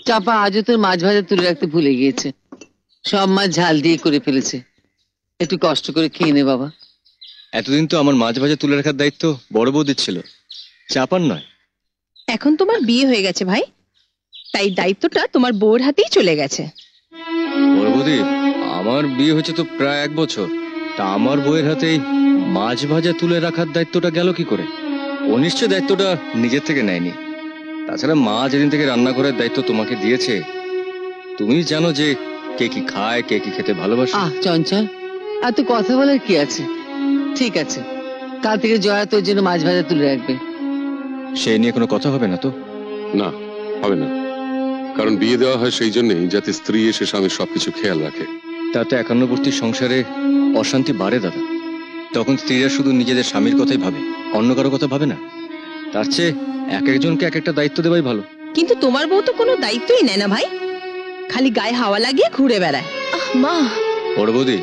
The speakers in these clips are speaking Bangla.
চাপা আজও তোর মাছ ভাজা তুলে রাখতে ভুলে গিয়েছে। সব মাছ ঝাল দিয়ে করে ফেলেছে। একটু কষ্ট করে খেয়ে নে বাবা। এতদিন তো আমার মাছ ভাজা তুলে রাখার দায়িত্ব বড় বৌদির ছিল, চাপার নয়। এখন তোমার বিয়ে হয়ে গেছে ভাই, তাই দায়িত্বটা তোমার বউর হাতেই চলে গেছে। বড় বৌদি, আমার বিয়ে হয়েছে তো প্রায় 1 বছর, তা আমার বউয়ের হাতেই মাছ ভাজা তুলে রাখার দায়িত্বটা গেল কি করে? ও নিশ্চয় দায়িত্বটা নিজের থেকে নেয়নি। তাছাড়া মা যেদিন থেকে রান্না করার দায়িত্ব তোমাকে দিয়েছে, তুমি জানো যে কে কি খায়, কে কি খেতে ভালোবাসে। চঞ্চল, আর তো কথা বলার কি আছে? ঠিক আছে, কাল থেকে জয়া তোর জন্য মাছ ভাজা তুলে রাখবে। সে নিয়ে কোনো কথা হবে না তো? না, হবে না। কারণ বিয়ে দেওয়া হয় সেই জন্যই যাতে স্ত্রী এসে স্বামীর সবকিছু খেয়াল রাখে। তাতে একান্নবর্তী সংসারে অশান্তি বাড়ে দাদা। তখন স্ত্রীরা শুধু নিজেদের স্বামীর কথাই ভাবে, অন্য কারো কথা ভাবে না। তার চেয়ে এক একজনকে এক একটা দায়িত্ব দেওয়াই ভালো। কিন্তু তোমার বউ তো কোনো দায়িত্বই নেয় না ভাই, খালি গায়ে হাওয়া লাগিয়ে ঘুরে বেড়ায়। মা, বড় বৌদি,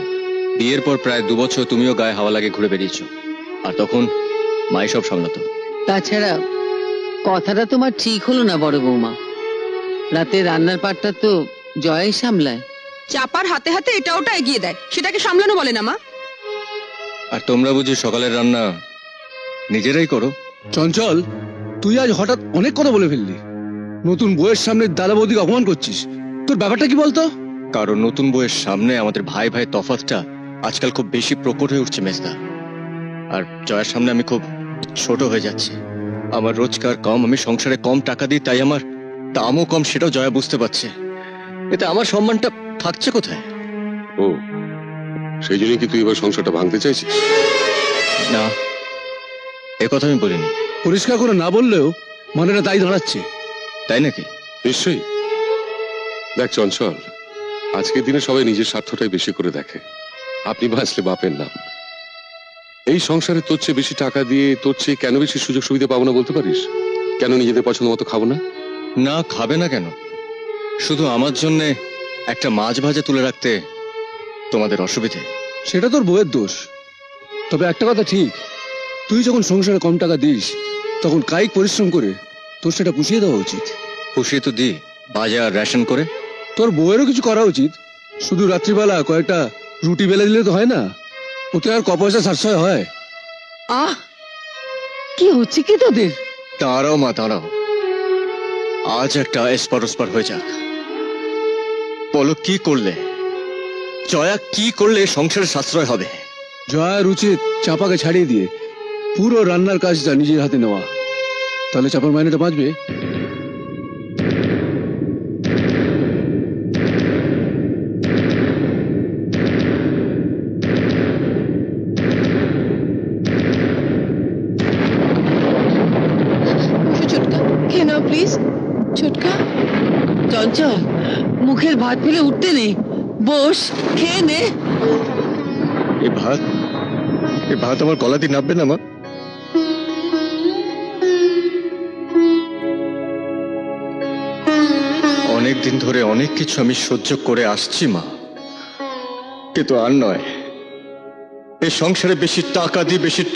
বিয়ের পর প্রায় 2 বছর তুমিও গায়ে হাওয়া লাগে ঘুরে বেরিয়েছো, আর তখন মাই সব সামলাতো। তাছাড়া কথাটা তোমার ঠিক হলো না বড় বৌমা। রাতে রান্নার পাটটা তো জয়াই সামলায়। চাপার হাতে হাতে এটা ওটা এগিয়ে দেয়, সেটাকে সামলানো বলে না মা? আর তোমরা বুঝি সকালের রান্না নিজেরাই করো? চঞ্চল, তুই আজ হঠাৎ অনেক কথা বলে ফেললি। নতুন বউয়ের সামনে দাদা বৌদিকে অপমান করছিস। তোর ব্যাপারটা কি বলতো? কারণ নতুন বউয়ের সামনে আমাদের ভাই ভাই তফাৎটা আজকাল খুব বেশি প্রকট হয়ে উঠছে মেজদা। আর জয়ের সামনে আমি খুব ছোট হয়ে যাচ্ছি। আমার রোজগার কম, আমি সংসারে কম টাকা দিই, তাই আমার দামও কম, সেটাও জয়া বুঝতে পারছে। এতে আমার সম্মানটা থাকছে কোথায়? ও, সেই জন্য কি তুই এবার সংসারটা ভাঙতে চাইছিস? না, এ কথা আমি বলিনি। পরিষ্কার করে না বললেও মনেটা তাই দাঁড়াচ্ছে। তাই নাকি? নিশ্চয়ই। দেখ চঞ্চল, আজকের দিনে সবাই নিজের স্বার্থটাই বেশি করে দেখে। আপনি বাঁচলে বাপের নাম। এই সংসারে তোর চেয়ে বেশি টাকা দিয়ে তোর চেয়ে কেন বেশি সুযোগ সুবিধা পাবো না বলতে পারিস? কেন নিজেদের পছন্দ মতো খাবো না? না, খাবে না কেন? শুধু আমার জন্য একটা মাছ ভাজা তুলে রাখতে তোমাদের অসুবিধে? সেটা তোর বউয়ের দোষ। তবে একটা কথা ঠিক, তুই যখন সংসারে কম টাকা দিস তখন কায়িক পরিশ্রম করে তোর সেটা পুষিয়ে দেওয়া উচিত। পুষিয়ে তো দিই, বাজার রেশন করে। তোর বউয়েরও কিছু করা উচিত। শুধু রাত্রিবেলা কয়েকটা রুটি বেলে দিলে তো হয় না, ওতে আর ক পয়সা সাশ্রয় হয়। কি হচ্ছে কি তোদের? দাঁড়াও মা, দাঁড়াও। আজ একটা এসপার ওসপার হয়ে যাক। বলো, কি করলে, জয়া কি করলে সংসারে সাশ্রয় হবে? জয়ার উচিত চাপাকে ছাড়িয়ে দিয়ে পুরো রান্নার কাজটা নিজের হাতে নেওয়া, তাহলে চাপার মাইনেটা বাঁচবে। খেয়ে নাও প্লিজ। ছোটকা, চঞ্চল, মুখের ভাত ফেলে উঠতে নেই, বস খেয়ে নে। এই ভাত আমার গলা দিয়ে নামবে না মা? অনেকদিন ধরে অনেক কিছু আমি সহ্য করে আসছি মা, কিন্তু আর নয়। এই সংসারে বেশি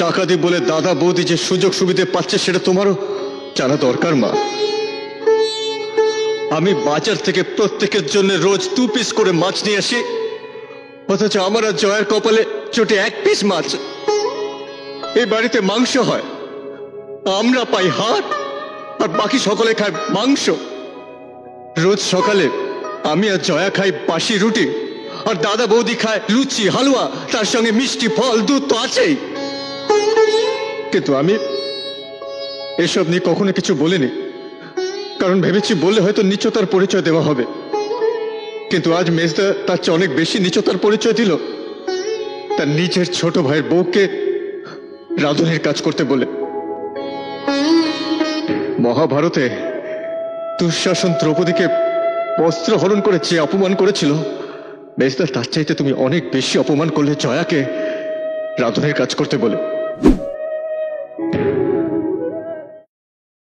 টাকা দি বলে দাদা বৌদি যে সুযোগ সুবিধা পাচ্ছে সেটা তোমারও জানা দরকার মা। আমি বাজার থেকে প্রত্যেকের জন্য রোজ 2 পিস করে মাছ নিয়ে আসি, অথচ আমার আর জয়ের কপালে চোটে 1 পিস মাছ। এই বাড়িতে মাংস হয়, আমরা পাই হাড়, আর বাকি সকলে খায় মাংস। রোজ সকালে আমি আর জয়া খাই বাসি রুটি, আর দাদা বৌদি খায় লুচি হালুয়া, তার সঙ্গে মিষ্টি ফল দুধ তো আছেই। কিন্তু আমি এসব নিয়ে কখনো কিছু বলিনি, কারণ ভেবেছি বললে হয়তো নীচতার পরিচয় দেওয়া হবে। কিন্তু আজ মেজদা তার চেয়ে অনেক বেশি নীচতার পরিচয় দিল, তার নিজের ছোট ভাইয়ের বউকে রাঁধুনির কাজ করতে বলে। মহাভারতে দুঃশাসন দ্রৌপদীকে বস্ত্র হরণ করে যে অপমান করেছিল, মেজদা তার চাইতে তুমি অনেক বেশি অপমান করলে জয়াকে রাঁধুনির কাজ করতে বলে।